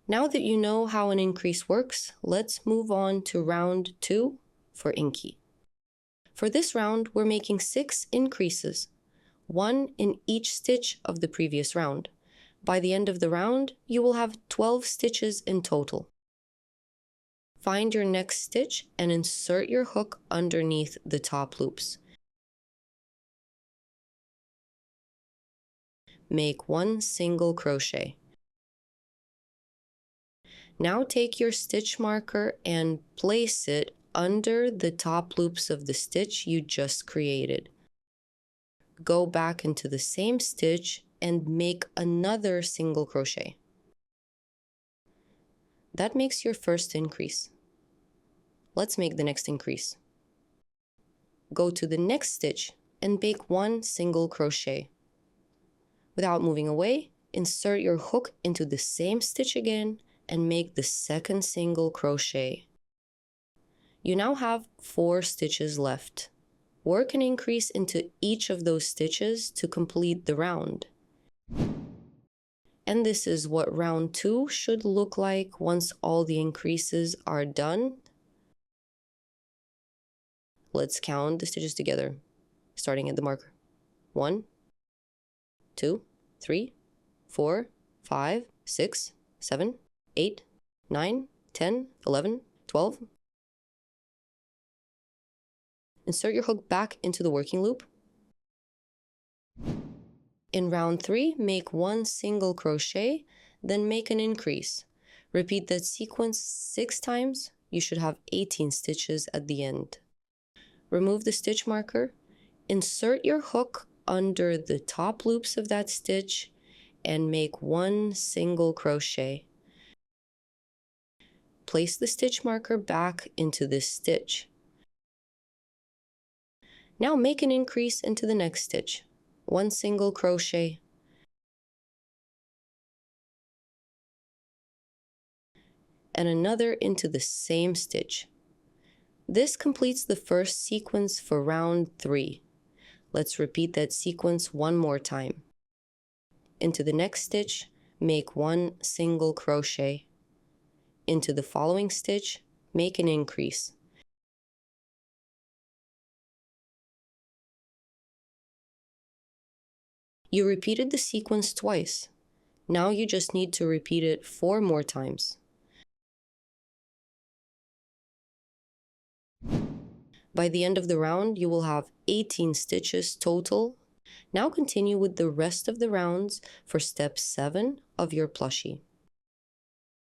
Now that you know how an increase works, let's move on to round 2 for Inky. For this round, we're making 6 increases, 1 in each stitch of the previous round. By the end of the round, you will have 12 stitches in total. Find your next stitch and insert your hook underneath the top loops. Make 1 single crochet. Now take your stitch marker and place it under the top loops of the stitch you just created. Go back into the same stitch and make another single crochet. That makes your first increase. Let's make the next increase. Go to the next stitch and make 1 single crochet. Without moving away, insert your hook into the same stitch again and make the second single crochet. You now have 4 stitches left. Work an increase into each of those stitches to complete the round. And this is what round 2 should look like once all the increases are done. Let's count the stitches together, starting at the marker. 1, 2, 3, 4, 5, 6, 7, 8, 9, 10, 11, 12. Insert your hook back into the working loop. In round 3, make 1 single crochet, then make an increase. Repeat that sequence 6 times. You should have 18 stitches at the end. Remove the stitch marker, insert your hook under the top loops of that stitch, and make 1 single crochet. Place the stitch marker back into this stitch. Now make an increase into the next stitch. 1 single crochet. And another into the same stitch. This completes the first sequence for round 3. Let's repeat that sequence one more time. Into the next stitch, make 1 single crochet. Into the following stitch, make an increase. You repeated the sequence twice. Now you just need to repeat it 4 more times. By the end of the round, you will have 18 stitches total. Now continue with the rest of the rounds for step 7 of your plushie.